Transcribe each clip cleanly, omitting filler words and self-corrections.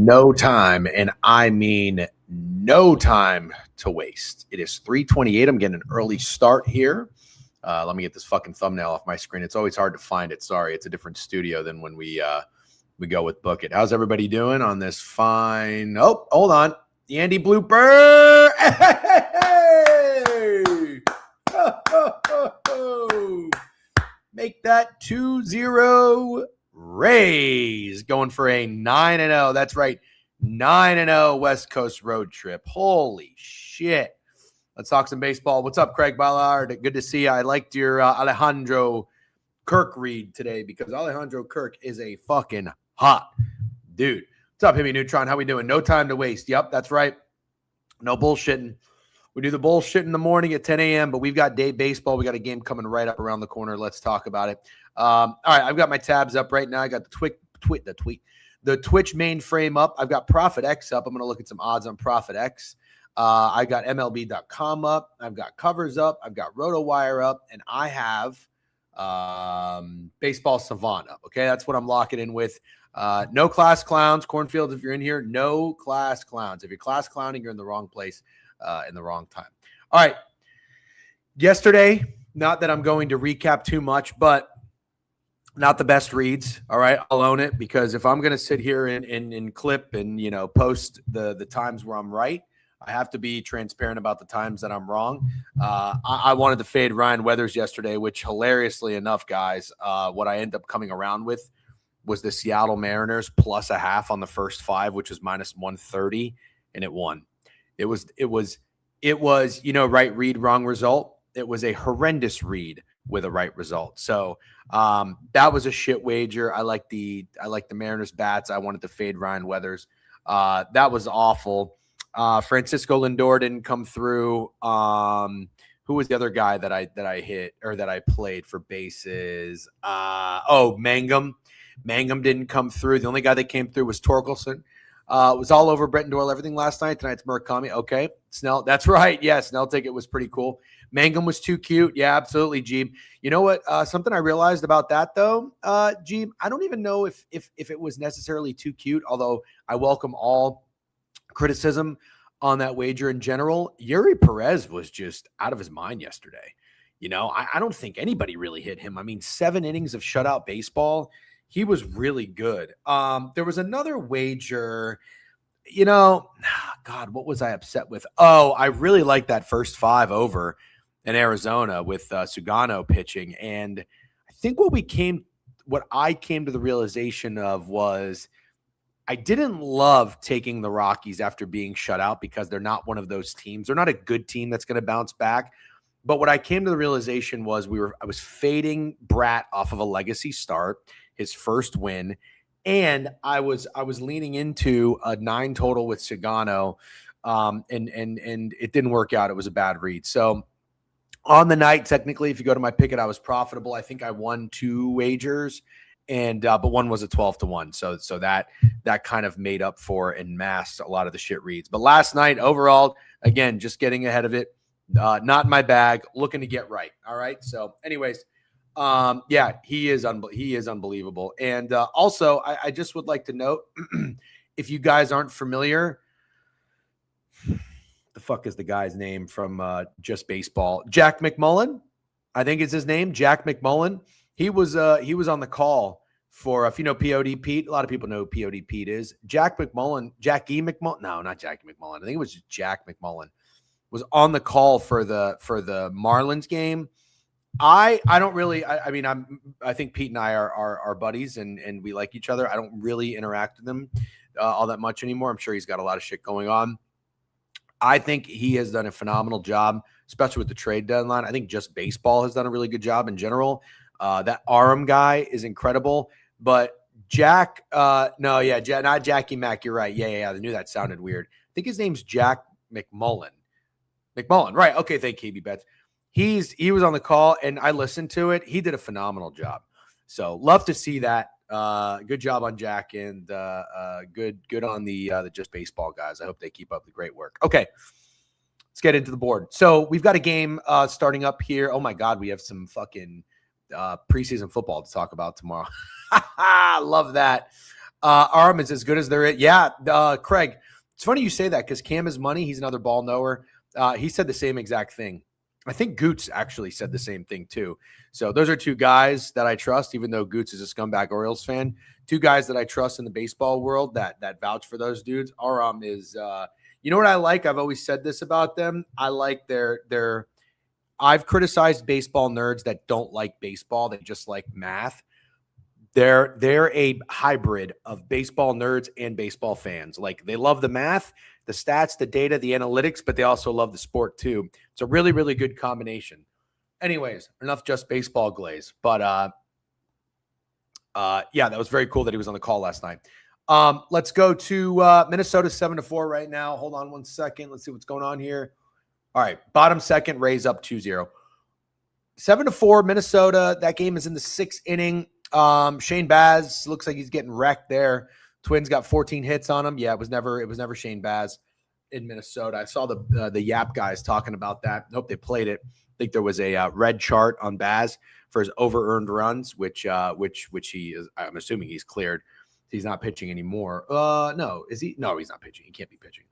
no time, and I mean no time to waste. It is 3:28. I'm getting an early start here. Let me get this fucking thumbnail off my screen. It's always hard to find it. Sorry, it's a different studio than when we go with Book It. How's everybody doing on this fine? Oh, hold on. The Andy blooper. Hey! Ho, ho, ho, ho. Make that 2-0 Rays. Going for a 9-0. That's right. 9-0 West Coast road trip. Holy shit. Let's talk some baseball. What's up, Craig Ballard? Good to see you. I liked your Alejandro Kirk read today because Alejandro Kirk is a fucking hot dude. What's up, Himmy Neutron? How we doing? No time to waste. Yep, that's right. No bullshitting. We do the bullshit in the morning at 10 a.m., but we've got day baseball. We got a game coming right up around the corner. Let's talk about it. All right, I've got my tabs up right now. I got the Twitch mainframe up. I've got Profit X up. I'm going to look at some odds on Profit X. I got MLB.com up. I've got covers up. I've got RotoWire up, and I have Baseball Savant up. Okay, that's what I'm locking in with. No class clowns. Cornfield, if you're in here, no class clowns. If you're class clowning, you're in the wrong place in the wrong time. All right. Yesterday, not that I'm going to recap too much, but not the best reads. All right. I'll own it because if I'm going to sit here and clip and, post the times where I'm right, I have to be transparent about the times that I'm wrong. I wanted to fade Ryan Weathers yesterday, which hilariously enough, guys, what I end up coming around with was the Seattle Mariners plus a half on the first five, which was minus 130, and it won. It was, right read, wrong result. It was a horrendous read with a right result. So that was a shit wager. I like the Mariners bats. I wanted to fade Ryan Weathers. That was awful. Francisco Lindor didn't come through. Who was the other guy that I hit or that I played for bases? Mangum. Mangum didn't come through. The only guy that came through was Torkelson. It was all over Bretton Doyle, everything last night. Tonight's Murakami. Okay. Snell. That's right. Yeah. Snell ticket was pretty cool. Mangum was too cute. Yeah, absolutely, Jeeb. You know what? Something I realized about that though, Jeeb, I don't even know if it was necessarily too cute, although I welcome all criticism on that wager in general. Yuri Perez was just out of his mind yesterday. I don't think anybody really hit him. I mean, 7 innings of shutout baseball. He was really good. There was another wager, God, what was I upset with? Oh, I really liked that first 5 over in Arizona with Sugano pitching. And I think what I came to the realization of was I didn't love taking the Rockies after being shut out because they're not one of those teams. They're not a good team that's going to bounce back. But what I came to the realization was I was fading Bratt off of a legacy start, his first win, and I was leaning into a 9 total with Sugano, and it didn't work out. It was a bad read. So on the night, technically, if you go to my picket, I was profitable. I think I won 2 wagers, and but one was a 12-1. So that kind of made up for and masked a lot of the shit reads. But last night, overall, again, just getting ahead of it. Not in my bag, looking to get right. All right. So anyways, he is unbelievable. And also, I just would like to note, if you guys aren't familiar, the fuck is the guy's name from Just Baseball? Jack McMullen, I think is his name. Jack McMullen. He was on the call for, if you know POD Pete, a lot of people know who POD Pete is. Jackie McMullen. No, not Jackie McMullen. I think it was just Jack McMullen. Was on the call for the Marlins game. I don't really, I think Pete and I are buddies and we like each other. I don't really interact with them all that much anymore. I'm sure he's got a lot of shit going on. I think he has done a phenomenal job, especially with the trade deadline. I think Just Baseball has done a really good job in general. That Aram guy is incredible, but Jack, not Jackie Mack. You're right. Yeah. I knew that sounded weird. I think his name's Jack McMullen. Right. Okay. Thank you, KB Betts. He was on the call and I listened to it. He did a phenomenal job. So love to see that. Good job on Jack and good on the Just Baseball guys. I hope they keep up the great work. Okay. Let's get into the board. So we've got a game starting up here. Oh my God. We have some fucking preseason football to talk about tomorrow. Love that. Arm is as good as there is. Yeah, Craig, it's funny you say that because Cam is money. He's another ball knower. He said the same exact thing. I think Goots actually said the same thing too. So those are two guys that I trust, even though Goots is a scumbag Orioles fan. Two guys that I trust in the baseball world that vouch for those dudes. Aram is, you know what I like? I've always said this about them. I like their. I've criticized baseball nerds that don't like baseball. They just like math. They're a hybrid of baseball nerds and baseball fans. Like they love the math, the stats, the data, the analytics, but they also love the sport too. It's a really, really good combination. Anyways, enough just baseball glaze. But yeah, that was very cool that he was on the call last night. Let's go to Minnesota 7-4 right now. Hold on 1 second. Let's see what's going on here. All right, bottom second, Rays up 2-0. 7-4, Minnesota. That game is in the 6th inning. Shane Baz looks like he's getting wrecked there. Twins got 14 hits on him. Yeah, it was never Shane Baz in Minnesota. I saw the Yap guys talking about that. I hope they played it. I think there was a red chart on Baz for his over-earned runs, which he is. I'm assuming he's cleared. He's not pitching anymore. No, is he? No, he's not pitching. He can't be pitching.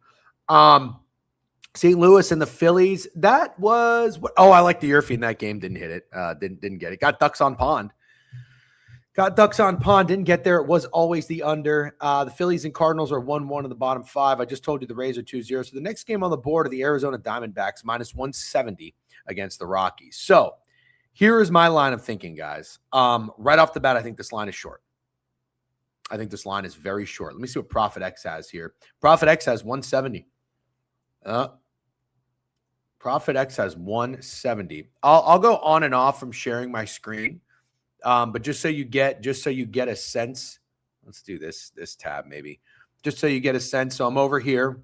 St. Louis and the Phillies. That was what? Oh, I like the Yerfie in that game. Didn't hit it. Didn't get it. Got ducks on pond. Didn't get there. It was always the under. The Phillies and Cardinals are 1-1 in the bottom 5. I just told you the Rays are 2-0. So the next game on the board are the Arizona Diamondbacks minus 170 against the Rockies. So here is my line of thinking, guys. Right off the bat, I think this line is short. I think this line is very short. Let me see what Profit X has here. Profit X has 170. Profit X has 170. I'll go on and off from sharing my screen. But just so you get a sense, let's do this tab maybe. Just so you get a sense. So I'm over here.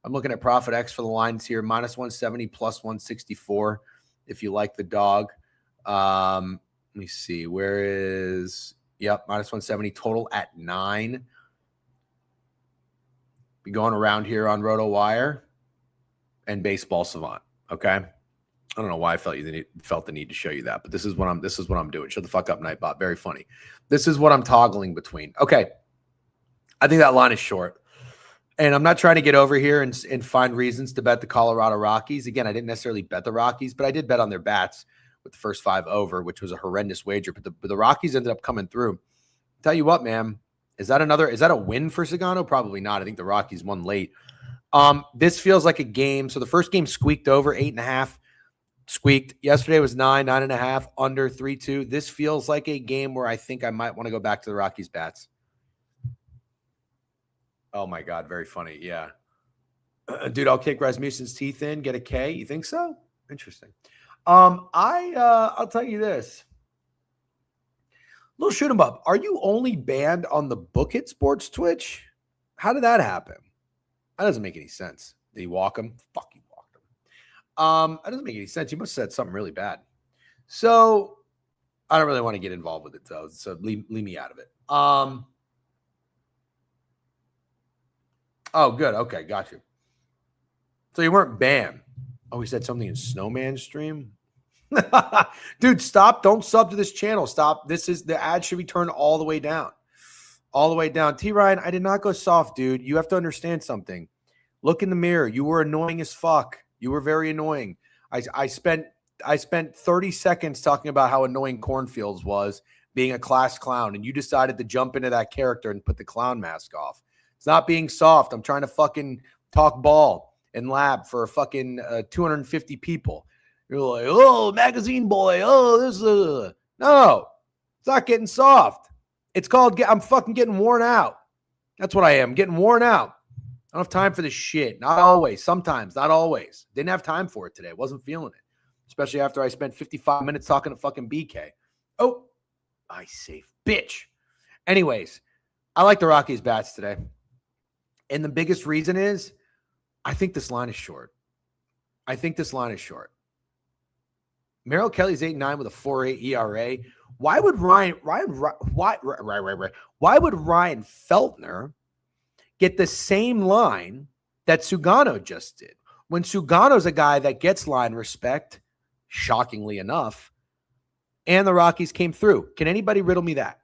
I'm looking at Profit X for the lines here, minus 170 plus 164. If you like the dog, let me see. Where is minus 170 total at 9. Be going around here on RotoWire and Baseball Savant. Okay. I don't know why I felt the need to show you that, but this is what I'm doing. Shut the fuck up, Nightbot. Very funny. This is what I'm toggling between. Okay. I think that line is short. And I'm not trying to get over here and find reasons to bet the Colorado Rockies. Again, I didn't necessarily bet the Rockies, but I did bet on their bats with the first 5 over, which was a horrendous wager. But the Rockies ended up coming through. Tell you what, man, is that a win for Sagano? Probably not. I think the Rockies won late. This feels like a game. So the first game squeaked over 8.5. Squeaked. Yesterday was 9.5, under 3-2. This feels like a game where I think I might want to go back to the Rockies bats. Oh my God, very funny. Yeah. Dude, I'll kick Rasmussen's teeth in, get a K. You think so? Interesting. I'll tell you this. Little shoot 'em up. Are you only banned on the Book It Sports Twitch? How did that happen? That doesn't make any sense. Did he walk him? Fuck you. That doesn't make any sense. You must have said something really bad. So I don't really want to get involved with it, though. So leave me out of it. Oh, good. Okay, got you. So you weren't banned. Oh, he said something in Snowman's stream? Dude, stop. Don't sub to this channel. Stop. The ad should be turned all the way down. All the way down. T. Ryan, I did not go soft, dude. You have to understand something. Look in the mirror. You were annoying as fuck. You were very annoying. I spent 30 seconds talking about how annoying Cornfields was being a class clown, and you decided to jump into that character and put the clown mask off. It's not being soft. I'm trying to fucking talk ball and lab for fucking 250 people. You're like, oh, magazine boy. Oh, this is no. It's not getting soft. It's called I'm fucking getting worn out. That's what I am. Getting worn out. I don't have time for this shit. Not always. Sometimes. Not always. Didn't have time for it today. Wasn't feeling it. Especially after I spent 55 minutes talking to fucking BK. Oh, I safe bitch. Anyways, I like the Rockies bats today. And the biggest reason is I think this line is short. Merrill Kelly's 8.9 with a 4.8 ERA. Why would Ryan Feltner get the same line that Sugano just did? When Sugano's a guy that gets line respect, shockingly enough, and the Rockies came through. Can anybody riddle me that?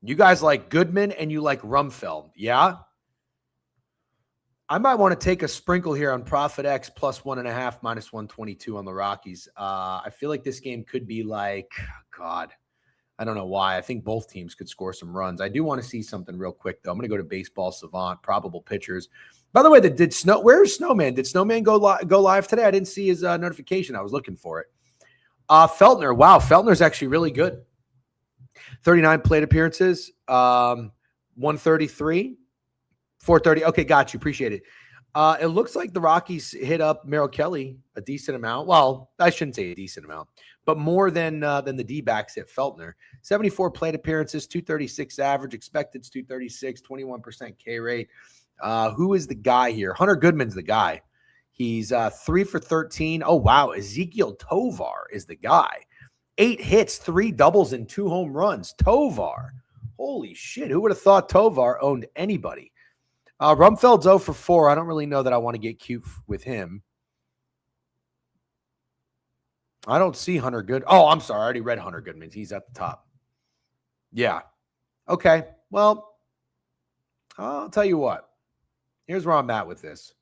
You guys like Goodman and you like Rumfeld. Yeah. I might want to take a sprinkle here on Profit X plus 1.5 minus 122 on the Rockies. I feel like this game could be like, God, I don't know why. I think both teams could score some runs. I do want to see something real quick, though. I'm going to go to Baseball Savant, probable pitchers. By the way, where's Snowman? Did Snowman go live today? I didn't see his notification. I was looking for it. Feltner. Wow, Feltner's actually really good. 39 plate appearances, 133, 430. Okay, got you. Appreciate it. It looks like the Rockies hit up Merrill Kelly a decent amount. Well, I shouldn't say a decent amount, but more than the D-backs hit Feltner. 74 plate appearances, 236 average, expected 236, 21% K rate. Who is the guy here? Hunter Goodman's the guy. He's 3 for 13. Oh, wow. Ezekiel Tovar is the guy. 8 hits, 3 doubles, and 2 home runs. Tovar. Holy shit. Who would have thought Tovar owned anybody? Rumfeld's 0 for 4. I don't really know that I want to get cute with him. I don't see Hunter Good. Oh, I'm sorry. I already read Hunter Goodman. He's at the top. Yeah. Okay. Well, I'll tell you what. Here's where I'm at with this.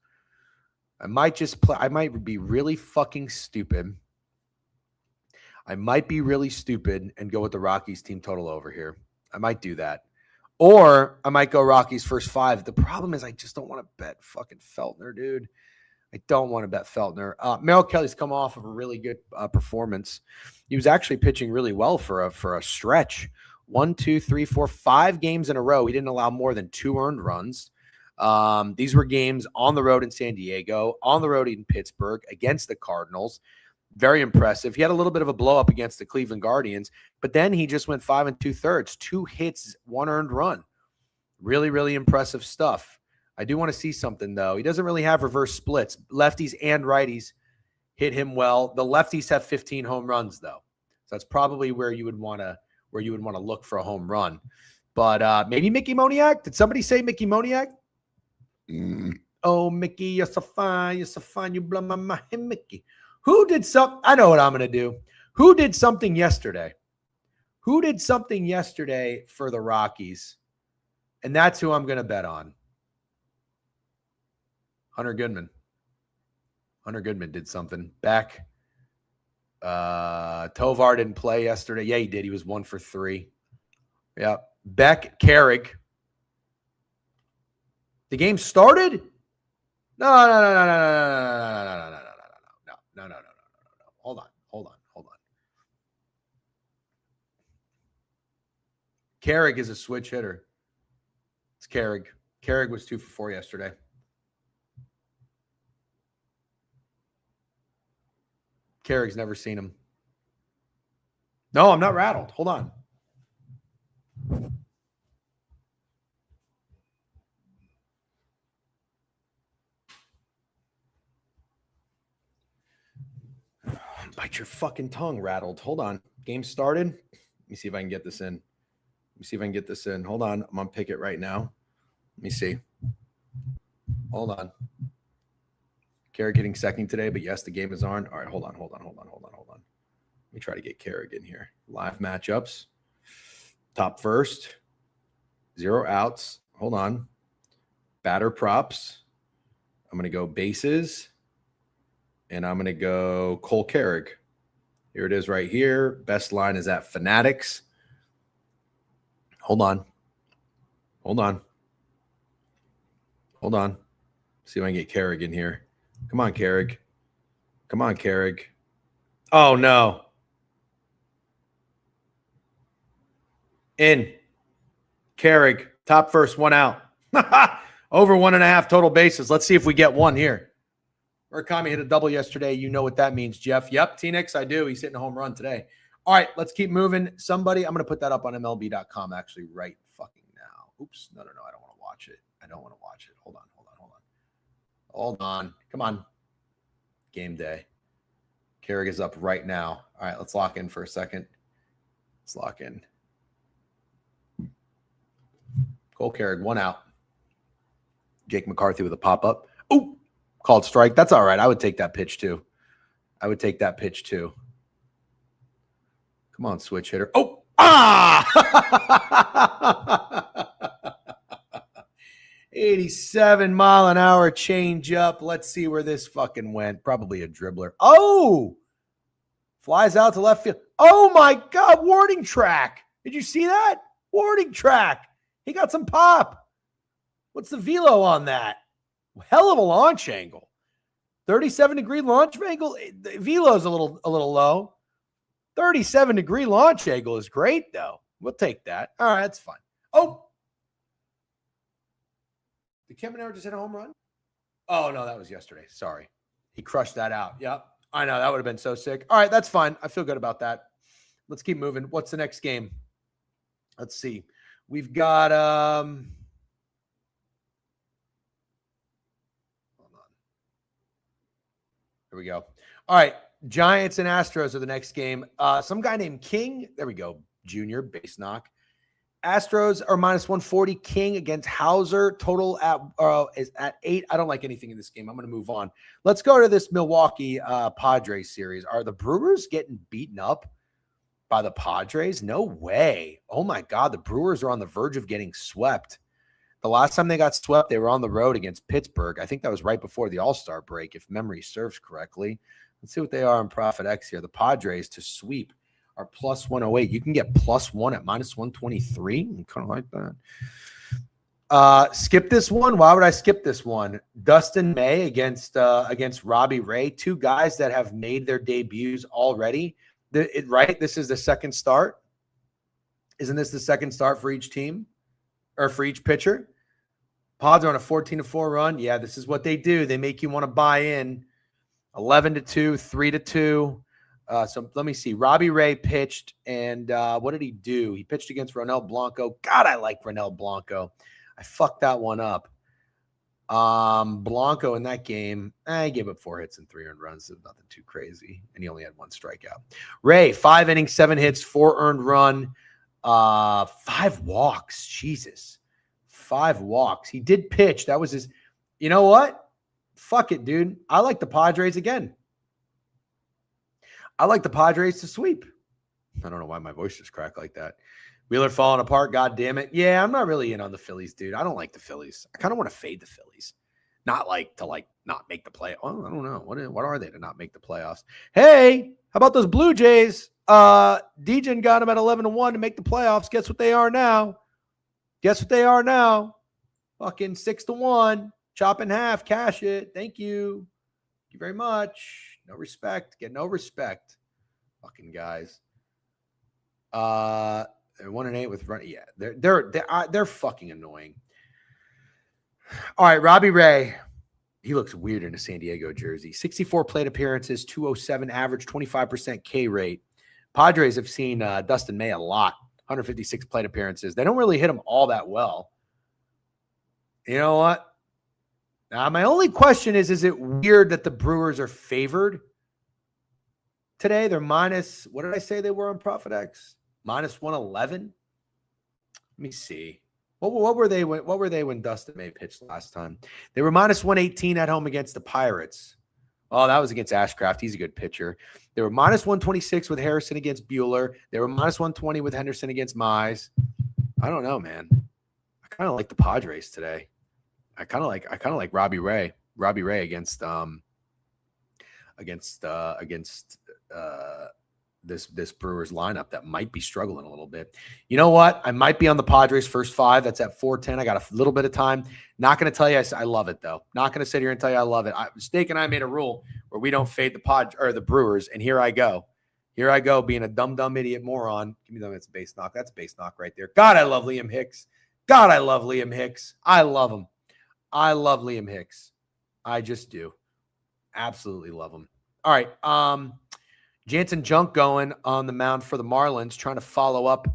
I might just play. I might be really fucking stupid. I might be really stupid and go with the Rockies team total over here. I might do that. Or I might go Rockies first 5. The problem is I just don't want to bet fucking Feltner, dude. I don't want to bet Feltner. Merrill Kelly's come off of a really good performance. He was actually pitching really well for a stretch. 1, 2, 3, 4, 5 games in a row. He didn't allow more than 2 earned runs. These were games on the road in San Diego, on the road in Pittsburgh, against the Cardinals. Very impressive. He had a little bit of a blow up against the Cleveland Guardians, but then he just went 5 2/3, 2 hits, 1 earned run. Really, really impressive stuff. I do want to see something, though. He doesn't really have reverse splits. Lefties and righties hit him well. The lefties have 15 home runs, though. So that's probably where you would want to look for a home run. But maybe Mickey Moniak. Did somebody say Mickey Moniak? Oh, Mickey, you're so fine. You're so fine. You blow my mind, Mickey. Who did something? I know what I'm going to do. Who did something yesterday? Who did something yesterday for the Rockies? And that's who I'm going to bet on. Hunter Goodman. Hunter Goodman did something. Beck. Tovar didn't play yesterday. Yeah, he did. He was 1 for 3. Yeah. Beck, Carrig. The game started? No. Hold on. Carrig is a switch hitter. It's Carrig. Carrig was 2 for 4 yesterday. Carrig's never seen him. No, I'm not rattled. Hold on. Bite your fucking tongue, rattled. Hold on. Game started. Let me see if I can get this in. Hold on. I'm on Picket right now. Let me see. Hold on. Carrick hitting second today, but yes, the game is on. All right, hold on. Let me try to get Carrick in here. Live matchups. Top first. 0 outs. Hold on. Batter props. I'm going to go bases. And I'm going to go Cole Carrick. Here it is right here. Best line is at Fanatics. Hold on. See if I can get Carrick in here. Come on, Carrick. Oh, no. In. Carrick. Top first, 1 out. Over 1.5 total bases. Let's see if we get 1 here. Murakami hit a double yesterday. You know what that means, Jeff. Yep, T-Nix, I do. He's hitting a home run today. All right, let's keep moving. Somebody, I'm going to put that up on MLB.com actually right fucking now. Oops, no. I don't want to watch it. Hold on. Come on. Game day. Carrick is up right now. All right, let's lock in for a second. Cole Carrick, 1 out. Jake McCarthy with a pop-up. Oh, called strike. That's all right. I would take that pitch too. Come on, switch hitter. Oh, Ah! 87-mile-an-hour change up. Let's see where this fucking went. Probably a dribbler. Oh! Flies out to left field. Oh, my God. Warning track. Did you see that? Warning track. He got some pop. What's the velo on that? Hell of a launch angle. 37-degree launch angle. The velo's a little low. 37-degree launch angle is great, though. We'll take that. All right, that's fine. Oh. Did Kemmerer just hit a home run? Oh, no, that was yesterday. Sorry. He crushed that out. Yep. I know. That would have been so sick. All right, that's fine. I feel good about that. Let's keep moving. What's the next game? Let's see. We've got hold on. Here we go. All right. Giants and Astros are the next game. Some guy named King. There we go. Junior base knock. Astros are -140. King against Hauser. Total is at 8. I don't like anything in this game. I'm going to move on. Let's go to this Milwaukee Padres series. Are the Brewers getting beaten up by the Padres? No way. Oh, my God. The Brewers are on the verge of getting swept. The last time they got swept, they were on the road against Pittsburgh. I think that was right before the All-Star break, if memory serves correctly. Let's see what they are on Profit X here. The Padres to sweep are +108. You can get +1 at -123. I kind of like that. Skip this one. Why would I skip this one? Dustin May against Robbie Ray. Two guys that have made their debuts already. Right? This is the second start. Isn't this the second start for each team or for each pitcher? Pods are on a 14-4 run. Yeah, this is what they do. They make you want to buy in. 11-2, 3-2. So let me see. Robbie Ray pitched, and what did he do? He pitched against Ronel Blanco. God, I like Ronel Blanco. I fucked that one up. Blanco in that game, he gave up 4 hits and 3 earned runs. Nothing too crazy, and he only had 1 strikeout. Ray, 5 innings, 7 hits, 4 earned run, 5 walks. Jesus, 5 walks. He did pitch. That was his. You know what? Fuck it, dude. I like the Padres again. I like the Padres to sweep. I don't know why my voice just cracked like that. Wheeler falling apart. God damn it. Yeah, I'm not really in on the Phillies, dude. I don't like the Phillies. I kind of want to fade the Phillies. Not like to not make the play. Oh, I don't know. What are they to not make the playoffs? Hey, how about those Blue Jays? Dejan got them at 11-1 to make the playoffs. Guess what they are now? Fucking 6-1. Chop in half. Cash it. Thank you. Thank you very much. No respect. Get no respect. Fucking guys. They're 1-8 with run. Yeah, they're fucking annoying. All right, Robbie Ray. He looks weird in a San Diego jersey. 64 plate appearances, 207 average, 25% K rate. Padres have seen Dustin May a lot. 156 plate appearances. They don't really hit him all that well. You know what? Now, my only question is it weird that the Brewers are favored today? They're minus, what did I say they were on Profit X? -111. Let me see. What were they when Dustin May pitched last time? They were -118 at home against the Pirates. Oh, that was against Ashcraft. He's a good pitcher. They were -126 with Harrison against Bueller. They were -120 with Henderson against Mize. I don't know, man. I kind of like the Padres today. I kind of like Robbie Ray. Robbie Ray against this Brewers lineup that might be struggling a little bit. You know what? I might be on the Padres first 5. That's at 410. I got a little bit of time. Not going to tell you I love it though. Not going to sit here and tell you I love it. Steak and I made a rule where we don't fade the Brewers, and here I go. Here I go being a dumb idiot moron. Give me that's a base knock. That's a base knock right there. God, I love Liam Hicks. I love him. I love Liam Hicks. I just do. Absolutely love him. All right. Jansen Junk going on the mound for the Marlins, trying to follow up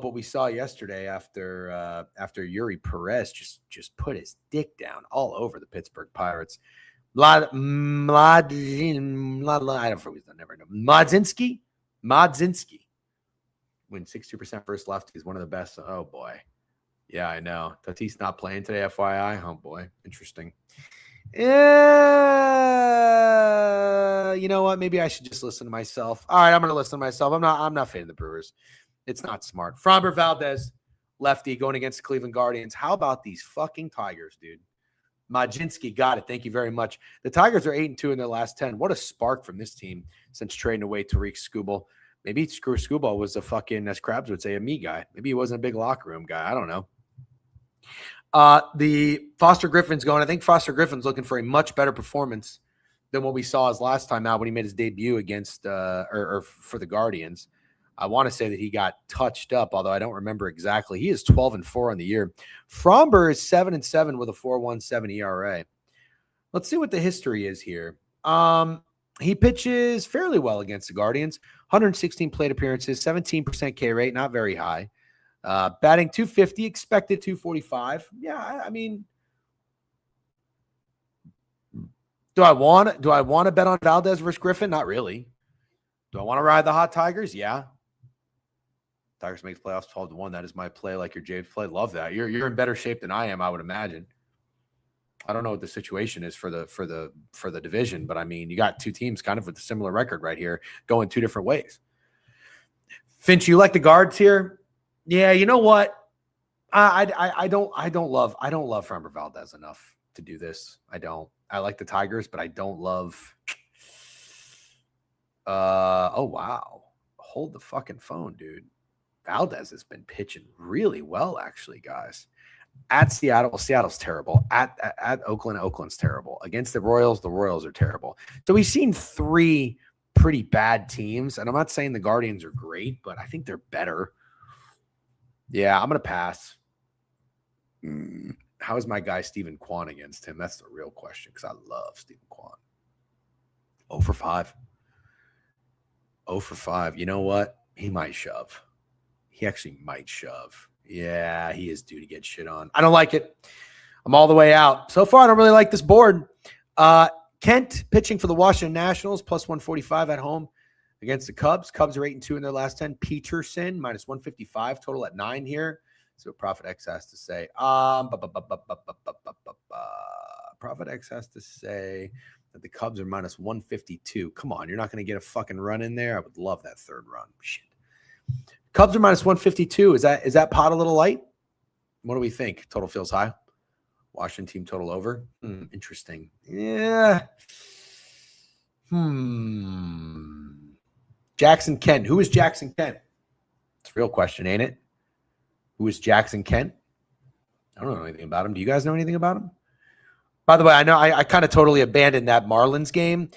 what we saw yesterday after Yuri Perez just put his dick down all over the Pittsburgh Pirates. Modzinski win 60% first lefty. He's one of the best. Oh boy. Yeah, I know. Tatis not playing today, FYI. Oh boy. Interesting. Yeah. you know what? Maybe I should just listen to myself. All right, I'm going to listen to myself. I'm not fading the Brewers. It's not smart. Framber Valdez, lefty, going against the Cleveland Guardians. How about these fucking Tigers, dude? Majinski got it. Thank you very much. The Tigers are 8-2 in their last 10. What a spark from this team since trading away Tariq Skubal. Maybe Skubal was a fucking, as Krabs would say, a me guy. Maybe he wasn't a big locker room guy. I don't know. The Foster Griffin's going. I think Foster Griffin's looking for a much better performance than what we saw his last time out when he made his debut against or for the Guardians. I want to say that he got touched up, although I don't remember exactly. He is 12-4 on the year. Framber is 7-7 with a 4.17 ERA. Let's see what the history is here. He pitches fairly well against the Guardians. 116 plate appearances, 17% K rate, not very high. Batting 250, expected 245. Yeah, I mean, do I want to bet on Valdez versus Griffin? Not really. Do I want to ride the hot Tigers? Yeah. Tigers makes playoffs 12-1. That is my play, like your James play. Love that. You're in better shape than I am, I would imagine. I don't know what the situation is for the division, but I mean, you got two teams kind of with a similar record right here, going two different ways. Finch, you like the guards here? Yeah, you know what? I don't love Framber Valdez enough to do this. I don't. I like the Tigers, but I don't love. Oh wow! Hold the fucking phone, dude. Valdez has been pitching really well, actually, guys. At Seattle, Seattle's terrible. At Oakland, Oakland's terrible. Against the Royals are terrible. So we've seen three pretty bad teams, and I'm not saying the Guardians are great, but I think they're better. Yeah, I'm going to pass. How is my guy Stephen Kwan against him? That's the real question, because I love Stephen Kwan. 0 for 5. 0 for 5. You know what? He might shove. He actually might shove. Yeah, he is due to get shit on. I don't like it. I'm all the way out. So far, I don't really like this board. Kent pitching for the Washington Nationals, plus 145 at home against the Cubs. Cubs are 8-2 in their last 10. Peterson, minus 155, total at 9 here. See what Prophet X has to say. Prophet X has to say that the Cubs are minus 152. Come on, you're not going to get a fucking run in there? I would love that third run. Shit. Cubs are minus 152. Is that pot a little light? What do we think? Total feels high. Washington team total over. Interesting. Yeah. Jackson Kent. Who is Jackson Kent? It's a real question, ain't it? Who is Jackson Kent? I don't know anything about him. Do you guys know anything about him? By the way, I know I kind of totally abandoned that Marlins game.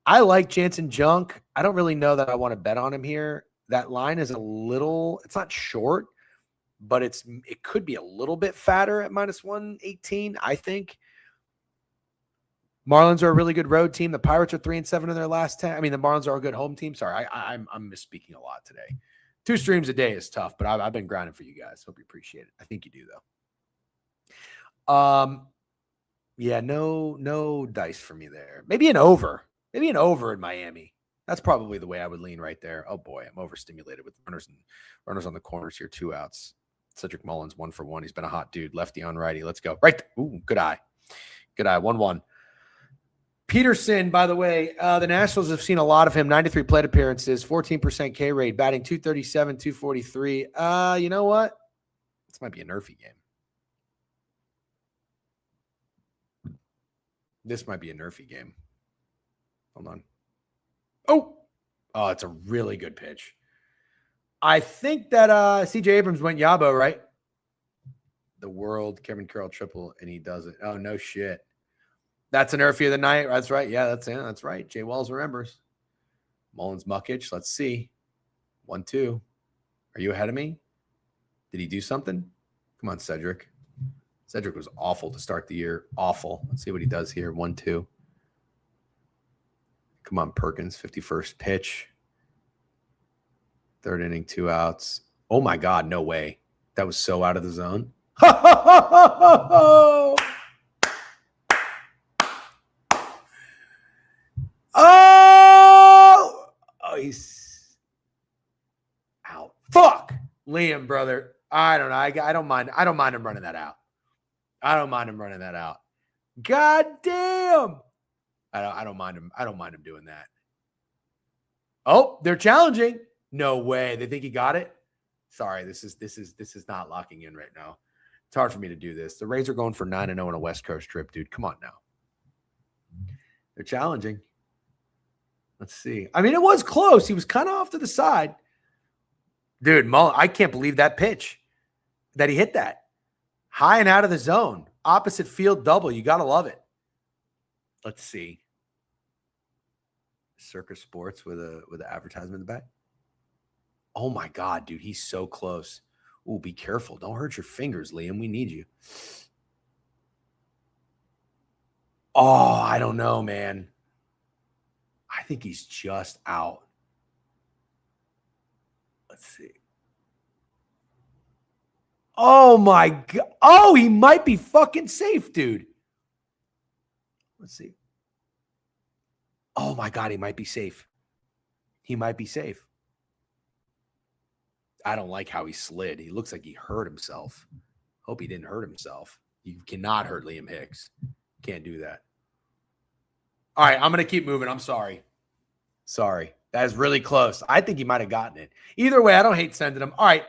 I like Jansen Junk. I don't really know that I want to bet on him here. That line is it's not short, but it could be a little bit fatter at minus 118, I think. Marlins are a really good road team. The Pirates are 3-7 in their last 10. I mean, the Marlins are a good home team. Sorry, I'm misspeaking a lot today. 2 streams a day is tough, but I've been grinding for you guys. Hope you appreciate it. I think you do, though. Yeah, no dice for me there. Maybe an over. Maybe an over in Miami. That's probably the way I would lean right there. Oh boy, I'm overstimulated with runners on the corners here. 2 outs. Cedric Mullins 1 for 1. He's been a hot dude. Lefty on righty. Let's go. Right. Ooh, good eye. Good eye. 1-1. Peterson, by the way, the Nationals have seen a lot of him. 93 plate appearances, 14% K rate, batting 237, 243. You know what? This might be a nerfy game. This might be a nerfy game. Hold on. Oh, it's a really good pitch. I think that CJ Abrams went Yabo, right? The world, Kevin Carroll triple, and he does it. Oh, no shit. That's an nerfy of the night. That's right. Yeah, that's right. Jay Wells remembers. Mullins Muckage. Let's see. 1-2. Are you ahead of me? Did he do something? Come on, Cedric. Cedric was awful to start the year. Awful. Let's see what he does here. 1-2. Come on, Perkins. 51st pitch. 3rd inning, 2 outs. Oh, my God. No way. That was so out of the zone. Oh, he's out. Fuck. Liam, brother. I don't know. I don't mind. I don't mind him running that out. God damn. I don't mind him. I don't mind him doing that. Oh, they're challenging. No way. They think he got it. Sorry, this is not locking in right now. It's hard for me to do this. The Rays are going for 9-0 on a West Coast trip, dude. Come on now. They're challenging. Let's see. I mean, it was close. He was kind of off to the side. Dude, Mullen, I can't believe that pitch that he hit that. High and out of the zone. Opposite field double. You got to love it. Let's see. Circus Sports with an advertisement in the back. Oh, my God, dude. He's so close. Ooh, be careful. Don't hurt your fingers, Liam. We need you. Oh, I don't know, man. I think he's just out. Let's see. Oh, my God. Oh, he might be fucking safe, dude. Let's see. Oh, my God. He might be safe. He might be safe. I don't like how he slid. He looks like he hurt himself. Hope he didn't hurt himself. You cannot hurt Liam Hicks. Can't do that. All right, I'm going to keep moving. I'm sorry. Sorry. That is really close. I think he might have gotten it. Either way, I don't hate sending him. All right.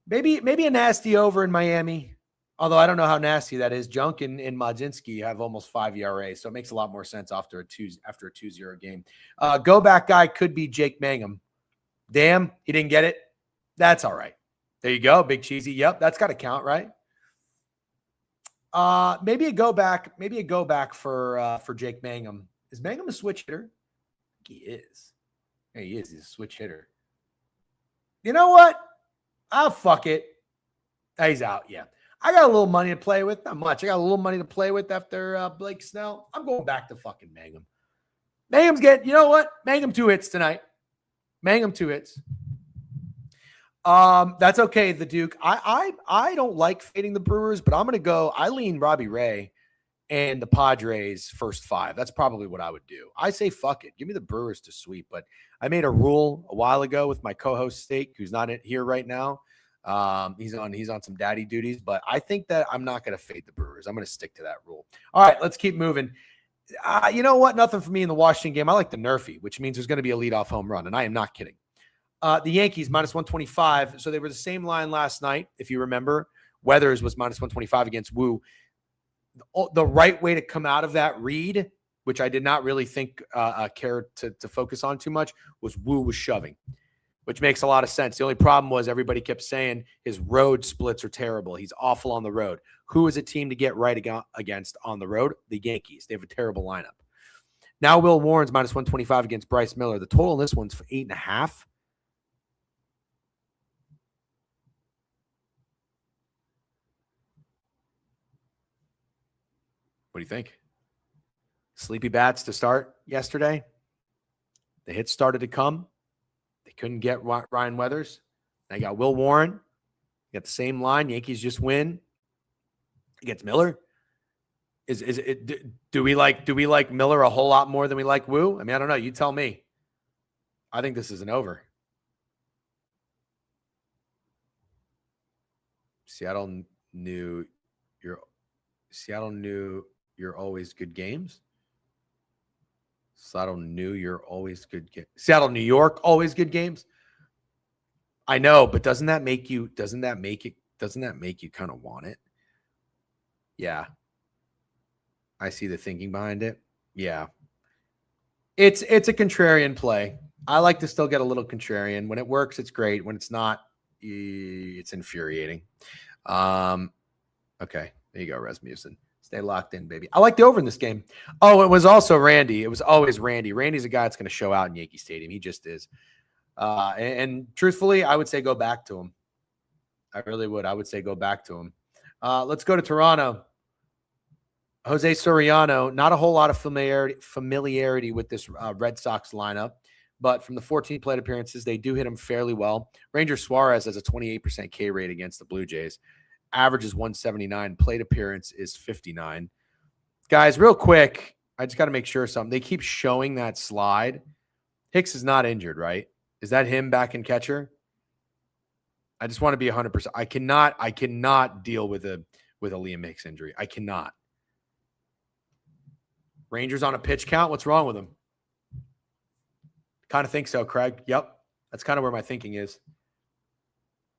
Maybe a nasty over in Miami. Although I don't know how nasty that is. Junk and Modzinski have almost 5 ERA, so it makes a lot more sense after a 2-0 game. Go back guy could be Jake Mangum. Damn, he didn't get it. That's all right. There you go, Big Cheesy. Yep, that's got to count, right? Maybe a go back. Maybe a go back for Jake Mangum. Is Mangum a switch hitter? I think he is. Hey, he is. He's a switch hitter. You know what? I'll fuck it. He's out. Yeah. I got a little money to play with. Not much. I got a little money to play with after Blake Snell. I'm going back to fucking Mangum. Mangum's getting, you know what? Mangum 2 hits tonight. Mangum 2 hits. That's okay, the Duke. I don't like fading the Brewers, but I'm going to go. I lean Robbie Ray and the Padres first 5. That's probably what I would do. I say fuck it. Give me the Brewers to sweep. But I made a rule a while ago with my co-host Steak, who's not here right now. He's on some daddy duties, but I think that I'm not going to fade the Brewers. I'm going to stick to that rule. All right, let's keep moving. You know what? Nothing for me in the Washington game. I like the Nerfy, which means there's going to be a leadoff home run, and I am not kidding. The Yankees, minus 125. So they were the same line last night, if you remember. Weathers was minus 125 against Woo. The right way to come out of that read, which I did not really think care to focus on too much, was Woo was shoving, which makes a lot of sense. The only problem was everybody kept saying his road splits are terrible. He's awful on the road. Who is a team to get right against on the road? The Yankees. They have a terrible lineup. Now Will Warren's minus 125 against Bryce Miller. The total in this one's for 8.5. What do you think? Sleepy bats to start yesterday. The hits started to come. They couldn't get Ryan Weathers. They got Will Warren. You got the same line. Yankees just win against Miller. Do we like Miller a whole lot more than we like Woo? I mean, I don't know. You tell me. I think this is an over. Seattle knew you're always good games. Seattle, New York, always good games. Seattle, New York, always good games. I know, but doesn't that make you kind of want it? Yeah. I see the thinking behind it. Yeah. It's a contrarian play. I like to still get a little contrarian. When it works, it's great. When it's not, it's infuriating. Okay. There you go, Rasmussen. Stay locked in, baby. I like the over in this game. Oh, it was also Randy. It was always Randy. Randy's a guy that's going to show out in Yankee Stadium. He just is. And truthfully, I would say go back to him. I really would. I would say go back to him. Let's go to Toronto. Jose Soriano, not a whole lot of familiarity with this Red Sox lineup, but from the 14 plate appearances, they do hit him fairly well. Ranger Suarez has a 28% K rate against the Blue Jays. Average is 179. Plate appearance is 59. Guys, real quick, I just got to make sure something. They keep showing that slide. Hicks is not injured, right? Is that him back in catcher? I just want to be 100%. I cannot deal with a Liam Hicks injury. I cannot. Rangers on a pitch count. What's wrong with him? Kind of think so, Craig. Yep. That's kind of where my thinking is.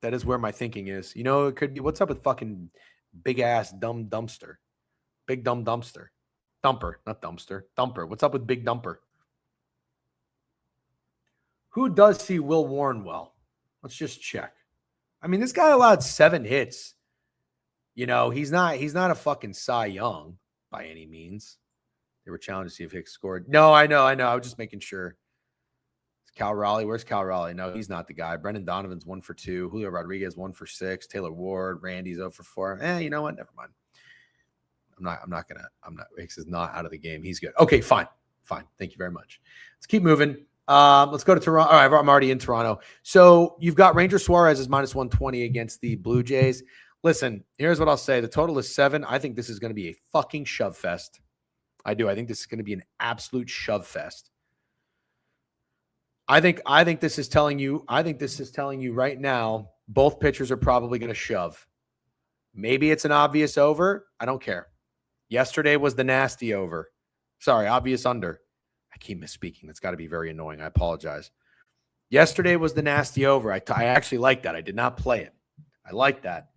That is where my thinking is. You know, it could be what's up with fucking big ass dumb dumpster. Big dumb dumpster. Dumper, not dumpster. Dumper. What's up with big dumper? Who does see Will Warren well? Let's just check. I mean, this guy allowed 7 hits. You know, he's not a fucking Cy Young by any means. They were challenged to see if Hicks scored. No, I know. I was just making sure. It's Cal Raleigh. Where's Cal Raleigh? No, he's not the guy. Brendan Donovan's 1 for 2. Julio Rodriguez 1 for 6. Taylor Ward, Randy's 0 for 4. You know what? Never mind. Hicks is not out of the game. He's good. Okay, fine. Thank you very much. Let's keep moving. Let's go to Toronto. All right, I'm already in Toronto. So you've got Ranger Suarez is minus 120 against the Blue Jays. Listen, here's what I'll say. The total is 7. I think this is going to be a fucking shove fest. I do. I think this is going to be an absolute shove fest. I think this is telling you right now, both pitchers are probably going to shove. Maybe it's an obvious over. I don't care. Yesterday was the nasty over. Sorry, obvious under. I keep misspeaking. That's got to be very annoying. I apologize. Yesterday was the nasty over. I actually like that. I did not play it. I like that.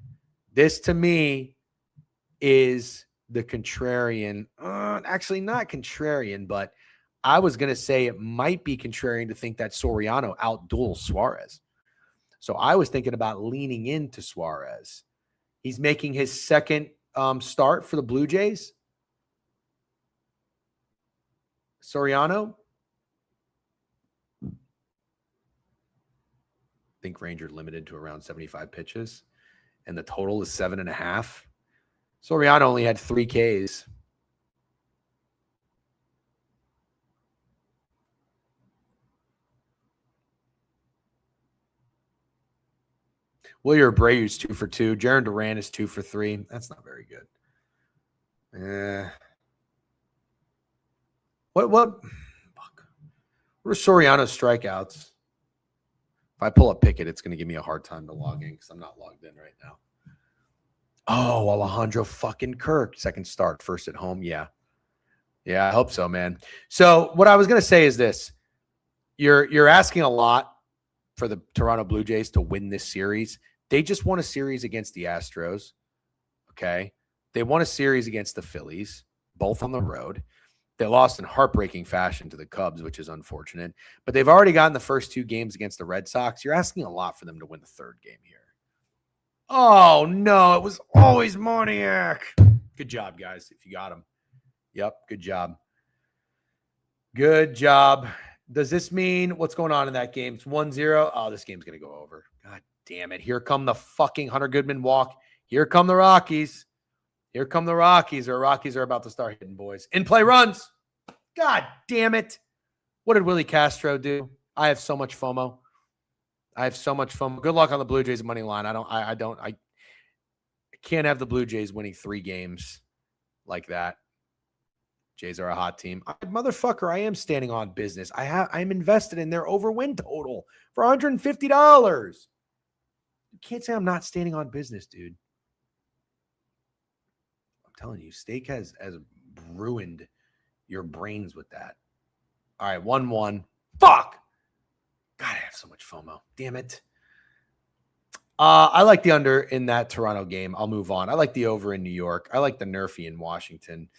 This to me is the contrarian. Actually, not contrarian, but I was going to say it might be contrarian to think that Soriano outduels Suarez. So I was thinking about leaning into Suarez. He's making his second start for the Blue Jays. Soriano. I think Ranger limited to around 75 pitches. And the total is 7.5. Soriano only had 3 Ks. Wilyer Abreu's 2 for 2. Jaron Duran is 2 for 3. That's not very good. What are Soriano's strikeouts? If I pull up Pickett, it's going to give me a hard time to log in because I'm not logged in right now. Oh, Alejandro fucking Kirk. Second start, first at home. Yeah, I hope so, man. So what I was going to say is this. You're asking a lot for the Toronto Blue Jays to win this series. They just won a series against the Astros. Okay. They won a series against the Phillies, both on the road. They lost in heartbreaking fashion to the Cubs, which is unfortunate. But they've already gotten the first 2 games against the Red Sox. You're asking a lot for them to win the 3rd game here. Oh, no. It was always Moniak. Good job, guys, if you got him. Yep, good job. Good job. Does this mean what's going on in that game? It's 1-0. Oh, this game's going to go over. God damn it. Here come the fucking Hunter Goodman walk. Here come the Rockies. Here come the Rockies. Or Rockies are about to start hitting, boys. In play runs. God damn it. What did Willie Castro do? I have so much FOMO. Good luck on the Blue Jays money line. I can't have the Blue Jays winning 3 games like that. Jays are a hot team. Motherfucker, I am standing on business. I'm invested in their over win total for $150. You can't say I'm not standing on business, dude. I'm telling you, steak has ruined your brains with that. All right, 1-1. Fuck. God, I have so much FOMO. Damn it. I like the under in that Toronto game. I'll move on. I like the over in New York. I like the Nerfy in Washington.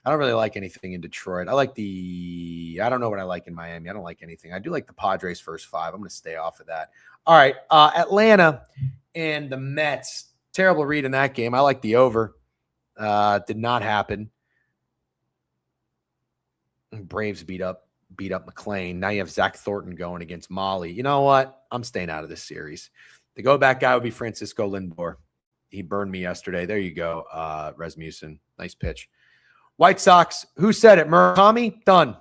I don't really like anything in Detroit. I don't know what I like in Miami. I don't like anything. I do like the Padres first 5. I'm going to stay off of that. All right. Atlanta and the Mets. Terrible read in that game. I like the over. Did not happen. Braves beat up McLean. Now you have Zach Thornton going against Molly. You know what? I'm staying out of this series. The go-back guy would be Francisco Lindor. He burned me yesterday. There you go, Rasmussen. Nice pitch. White Sox, who said it? Murakami? Done.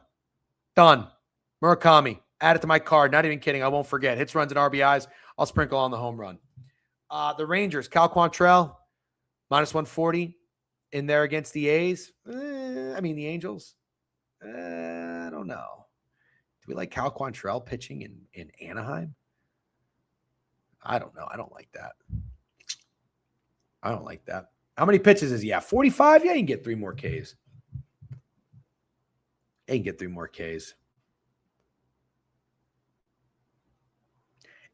Murakami. Add it to my card. Not even kidding. I won't forget. Hits, runs, and RBIs. I'll sprinkle on the home run. The Rangers, Cal Quantrill, minus 140 in there against the A's. The Angels. I don't know. Do we like Cal Quantrill pitching in Anaheim? I don't know. I don't like that. How many pitches is he at? 45? Yeah, he can get 3 more Ks.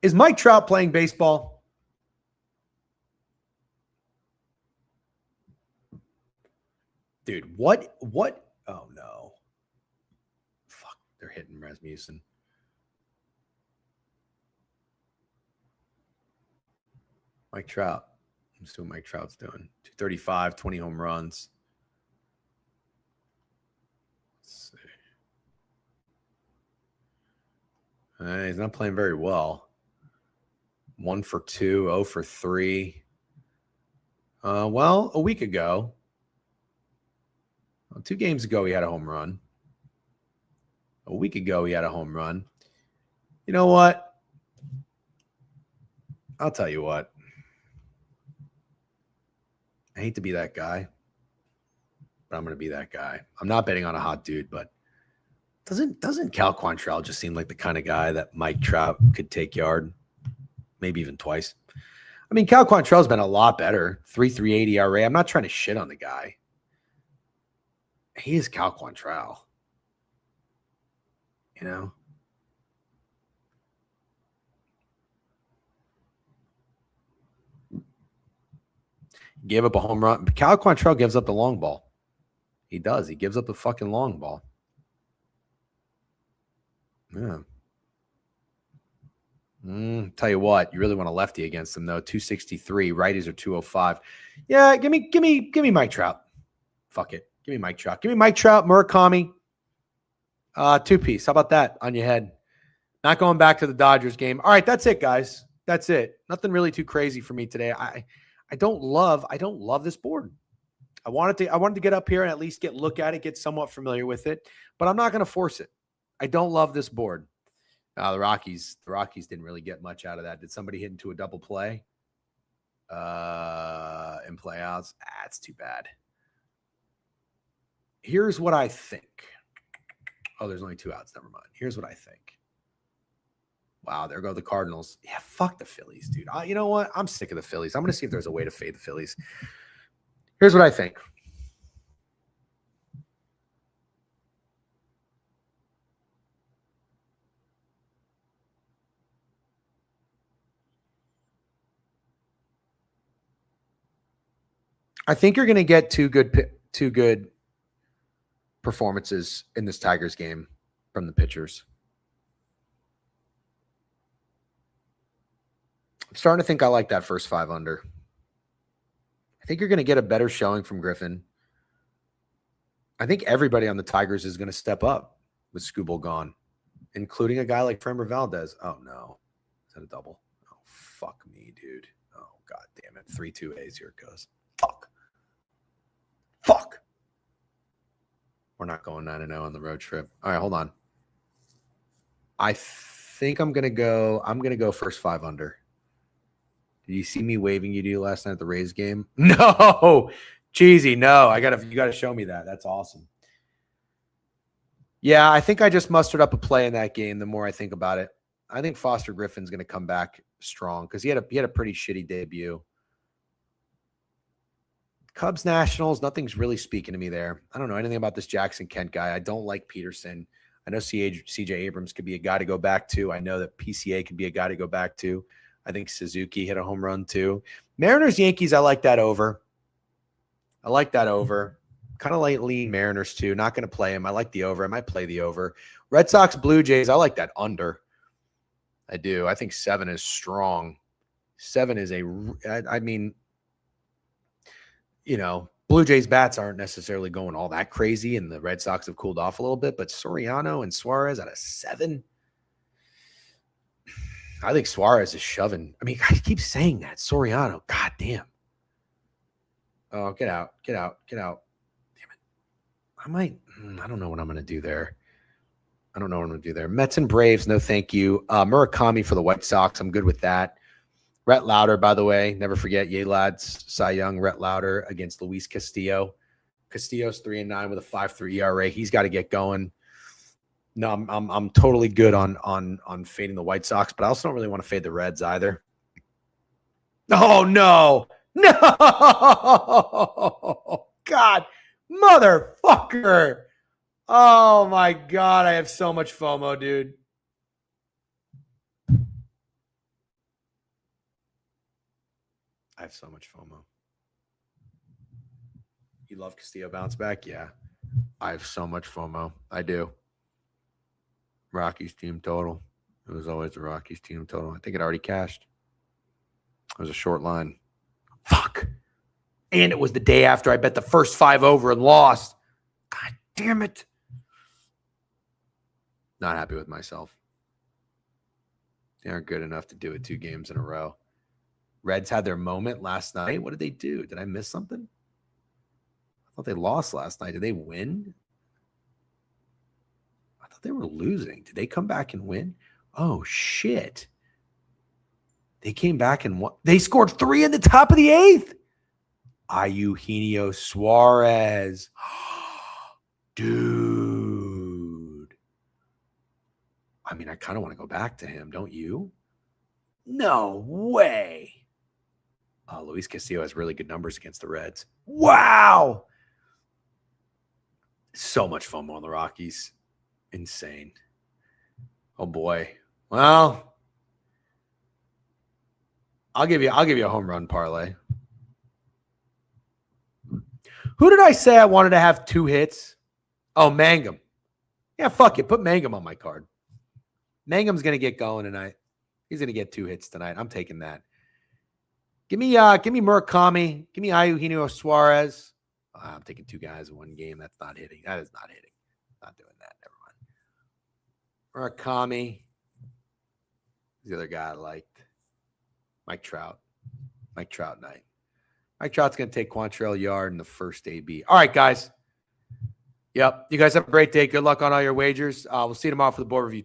Is Mike Trout playing baseball? Dude, what? Oh, no. Fuck, they're hitting Rasmussen. Mike Trout. I'm see what Mike Trout's doing. 235, 20 home runs. Let's see. He's not playing very well. 1 for 2, 0 for 3. Well, a week ago, 2 games ago, he had a home run. A week ago, he had a home run. You know what? I'll tell you what. I hate to be that guy, but I'm going to be that guy. I'm not betting on a hot dude, but doesn't Cal Quantrill just seem like the kind of guy that Mike Trout could take yard, maybe even twice? I mean, Cal Quantrill's been a lot better. 3.38 ERA. I'm not trying to shit on the guy. He is Cal Quantrill. You know? Gave up a home run. Cal Quantrill gives up the long ball. He does. He gives up the fucking long ball. Yeah. Tell you what, you really want a lefty against him though. 263. Righties are 205. Yeah, give me Mike Trout. Fuck it. Give me Mike Trout. Give me Mike Trout, Murakami. 2-piece. How about that on your head? Not going back to the Dodgers game. All right, that's it, guys. That's it. Nothing really too crazy for me today. I don't love this board. I wanted to get up here and at least look at it, get somewhat familiar with it, but I'm not going to force it. I don't love this board. The Rockies didn't really get much out of that. Did somebody hit into a double play in playouts? That's too bad. Here's what I think. Oh, there's only 2 outs. Never mind. Here's what I think. Wow, there go the Cardinals. Yeah, fuck the Phillies, dude. You know what? I'm sick of the Phillies. I'm going to see if there's a way to fade the Phillies. Here's what I think. I think you're going to get two good performances in this Tigers game from the pitchers. I'm starting to think I like that first 5 under. I think you're going to get a better showing from Griffin. I think everybody on the Tigers is going to step up with Skubal gone, including a guy like Framber Valdez. Oh, no. Is that a double? Oh, fuck me, dude. Oh, God damn it. 3-2 A's. Here it goes. Fuck. We're not going 9-0 on the road trip. All right, hold on. I think I'm going to go first 5 under. Did you see me waving you to last night at the Rays game? No. Cheesy, no. You got to show me that. That's awesome. Yeah, I think I just mustered up a play in that game the more I think about it. I think Foster Griffin's going to come back strong because he had a pretty shitty debut. Cubs Nationals, nothing's really speaking to me there. I don't know anything about this Jackson Kent guy. I don't like Peterson. I know CJ Abrams could be a guy to go back to. I know that PCA could be a guy to go back to. I think Suzuki hit a home run too. Mariners, Yankees, I like that over. Kind of like lean Mariners too. Not going to play him. I like the over. I might play the over. Red Sox, Blue Jays, I like that under. I do. I think 7 is strong. 7 is I mean, you know, Blue Jays bats aren't necessarily going all that crazy, and the Red Sox have cooled off a little bit, but Soriano and Suarez at a 7. I think Suarez is shoving. I mean, I keep saying that. Soriano, goddamn. Oh, get out. Damn it. I don't know what I'm going to do there. Mets and Braves, no thank you. Murakami for the White Sox. I'm good with that. Rhett Lauder, by the way, never forget, yay lads, Cy Young, Rhett Lauder against Luis Castillo. Castillo's 3-9 with a 5.3 ERA. He's got to get going. No, I'm totally good on fading the White Sox, but I also don't really want to fade the Reds either. Oh no. God, motherfucker. Oh my God, I have so much FOMO, dude. I have so much FOMO. You love Castillo bounce back? Yeah. I have so much FOMO. I do. Rockies team total. It was always the Rockies team total. I think it already cashed. It was a short line. Fuck. And it was the day after I bet the first 5 over and lost. God damn it. Not happy with myself. They aren't good enough to do it 2 games in a row. Reds had their moment last night. What did they do? Did I miss something? I thought they lost last night. Did they win? I thought they were losing. Did they come back and win? Oh, shit. They came back and won. They scored 3 in the top of the 8th. Eugenio Suarez. Dude. I mean, I kind of want to go back to him, don't you? No way. Luis Castillo has really good numbers against the Reds. Wow. So much FOMO on the Rockies. Insane. Oh boy. Well, I'll give you a home run parlay. Who did I say I wanted to have 2 hits? Oh, Mangum. Yeah, fuck it. Put Mangum on my card. Mangum's going to get going tonight. He's going to get 2 hits tonight. I'm taking that. Give me Murakami. Give me Eugenio Suarez. I'm taking 2 guys in one game. That's not hitting. That is not hitting. Not doing that. Never mind. Murakami. The other guy I liked. Mike Trout. Mike Trout night. Mike Trout's going to take Quantrell Yard in the first AB. All right, guys. Yep. You guys have a great day. Good luck on all your wagers. We'll see you tomorrow for the board review.